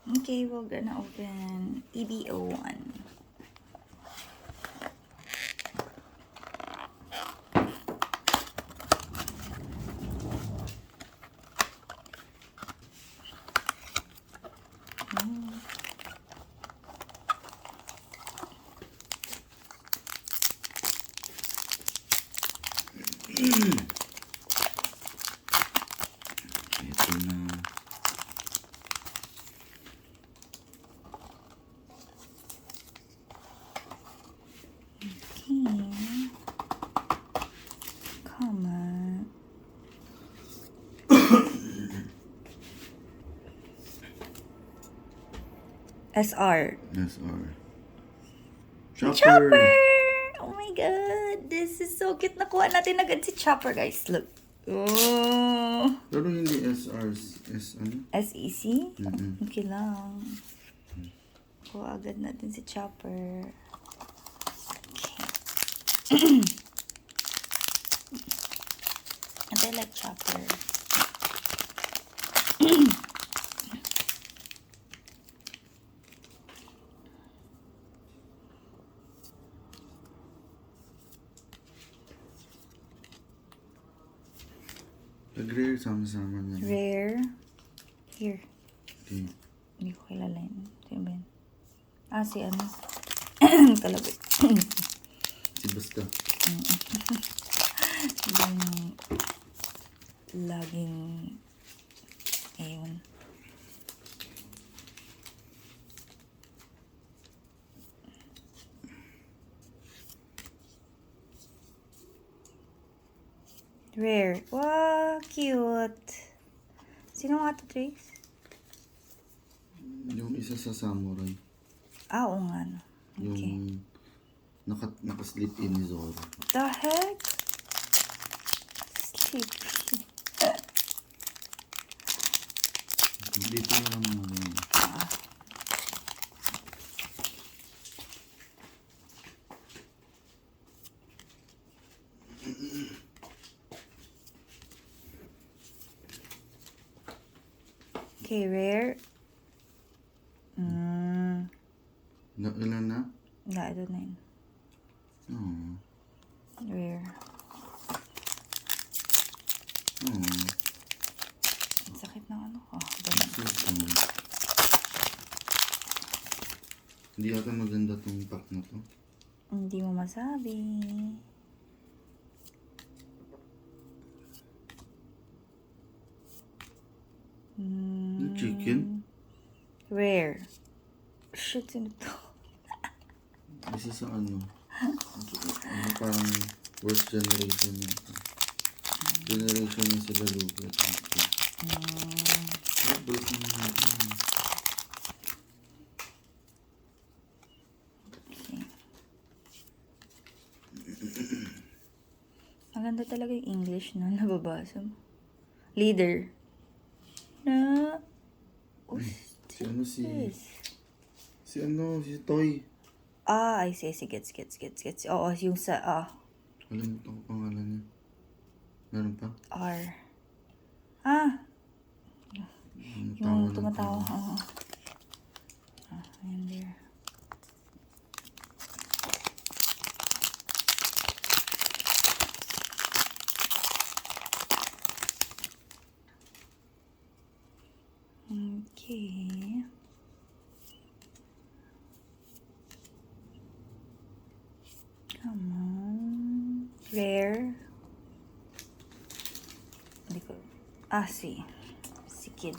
Okay, we're gonna open EBO1. Ito na. Okay. Come on. SR. SR. Chopper! Oh my god, this is so cute. Nakuha natin agad si Chopper, guys. Look. Oh. Pero hindi SR. S ano? SEC? Mm-mm. Okay lang. Kuha agad natin si Chopper. Okay. And I like Chopper. Pag-rare, sama-sama niya. Rare. Here. Okay. Hindi ko kilala yun. Sino ba yun? Ah, si ano? Kalabit. Si Basta. Yung laging ayun. Rare. Wow, cute. Sino nga to, Trace? Yung isa sa samurai. Ah, oo nga, no. Okay. Yung naka-slip in ni Zoro. The heck? Sleep. Dito na lang mga yun. Okay, rare. Ilan na? Wala, ito na yun. Oo. Rare. Oo. Ang sakit ng ano ko. Hindi yata maganda tong pack na to. Hindi mo masabi. Yung chicken? Rare. Shit, sino to? Isa sa ano? Ano parang worst generation yata. Generation na sila Lupe. Balik naman natin. Okay. Maganda talaga yung English na nababasa mo. Leader. Na... Oh, Si ano si... this? Si ano, si Toy. Ah, I see. Gets. Oo, yung sa... Alam mo ko pangalan niya. Meron pa? R. Ah, Tawa yung ng tumatawa. tawa. Oo. Ayan there. Okay. Come on. Rare. Hindi ko... Ah, si Kid.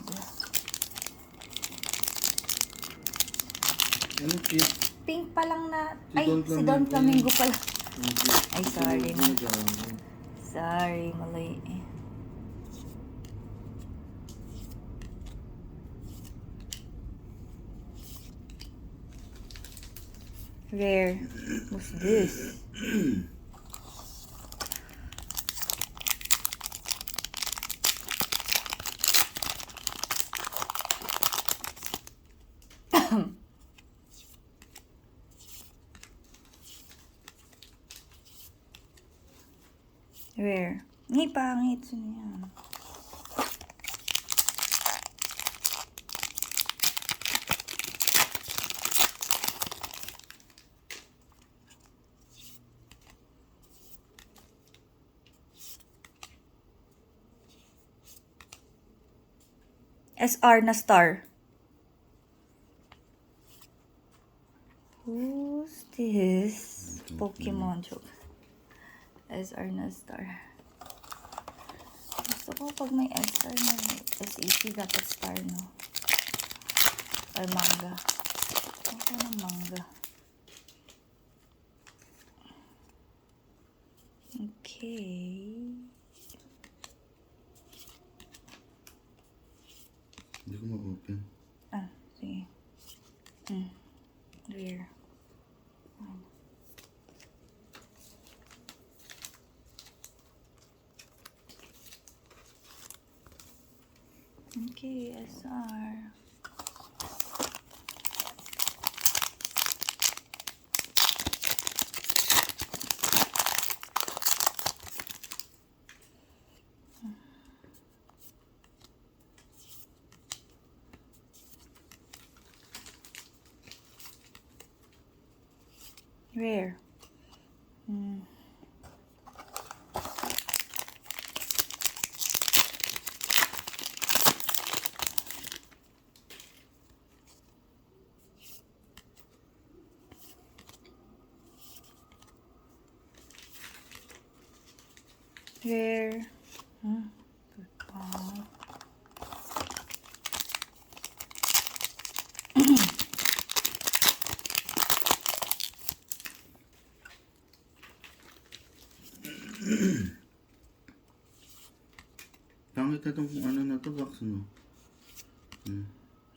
Ano cute? Pink pa lang na... Si Ay, Don si Don Flamingo. Flamingo pala. Ang cute. Ay, sorry. Ang gago. Sorry, malay. Rare. What's this? Rare. Ngay, pangit. Sino yan? SR na star. Who's this? Pokemon joke. SR na star. Gusto ko pag may SR na SEC dapat star, no? Or manga. Ako ng manga. Okay. Hindi ko ma-open. Ah, sige. Rare. Okay, SR. Rare. Rare. Pangit na itong ano na to, box no?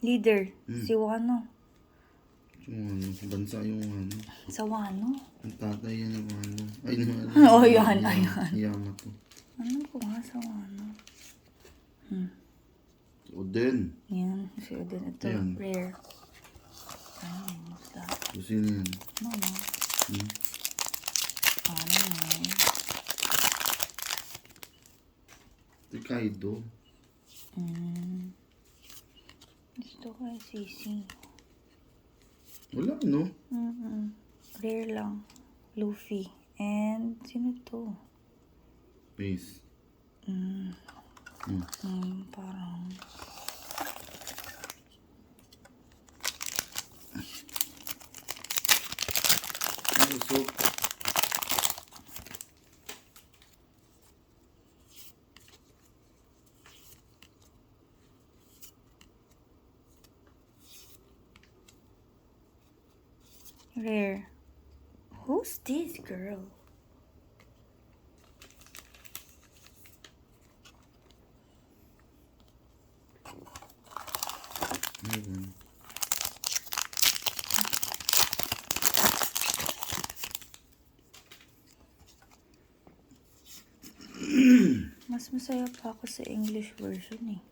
Leader. Si Wano. Yung ano, bansa yung ano. Sa Wano? Ang tatay yan ng ano. Ay, ano. Oh, yan, ayan. Yamato. Ano po nga sa Wano? Oden. Yan. Si Odin. Ito. Ayan. Rare. Ano yun? Basta. Gusto niya yan. No, no. Ano yun? Ito Kaido. Gusto ko yung sisi. Wala, no? Rare lang. Luffy. And, sino to? Face. Parang... Ano, so, Rare. Who's this girl? meron. Mas masaya pa ako sa English version eh.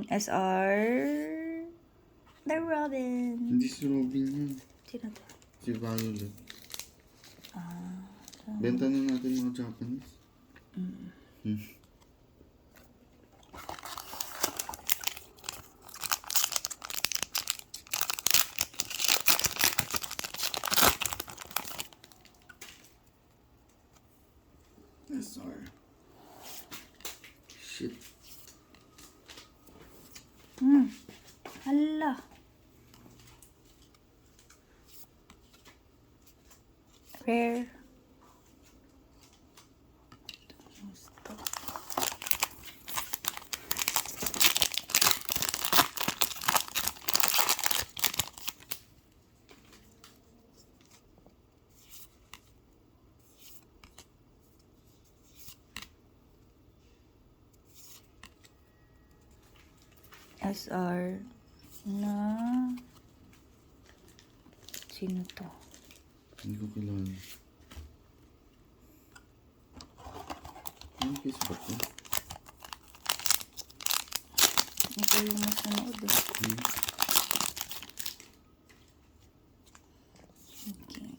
SR... The Robin. Hindi si Robin yan. Sino to? Si Violet. Ah... Benta na natin mga Japanese. SR. Shit. Hala. Rare. SR na sino to? Hindi ko kilala. Ano case ba ito? Ito yung mas nanood eh. Okay.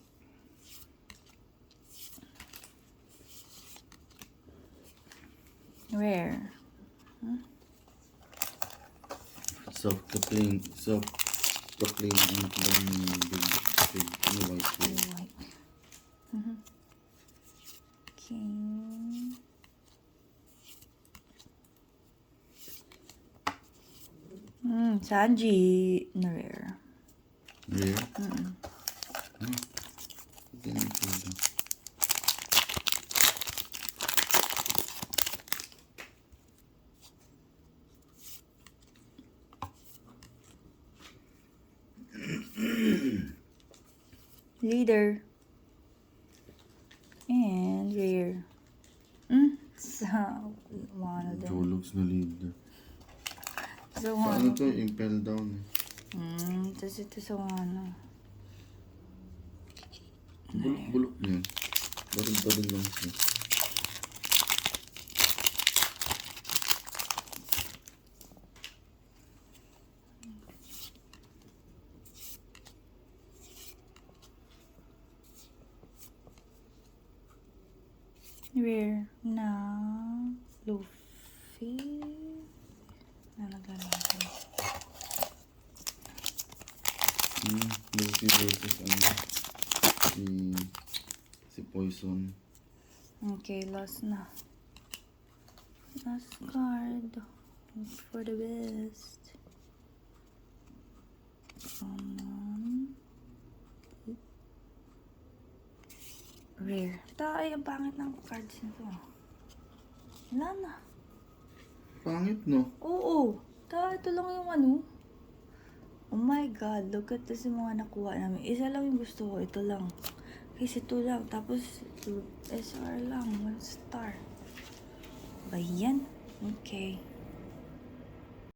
Rare. Soft-to-clean ang lang ng big white. White. Okay. Sanji na rare. Rare? Ito na ito. Leader. And rare. Sa one of them. Jologs na leader. So Paano one. to? Impel down eh. Tapos ito sa ano. Bulok-bulok niya. Baril-baril lang siya. Rare na Luffy. Nalagyan natin. Luffy versus ano. Si Poison. Okay, last na. Last card. Hope for the best. Rare. Ay, ang pangit ng cards nito. Wala na. Pangit no? Oo. Ito lang yung ano. Oh my God. Look at this yung mga nakuha namin. Isa lang yung gusto ko. Ito lang. Kasi ito lang. Tapos, SR lang. 1 star. Ba yan? Okay.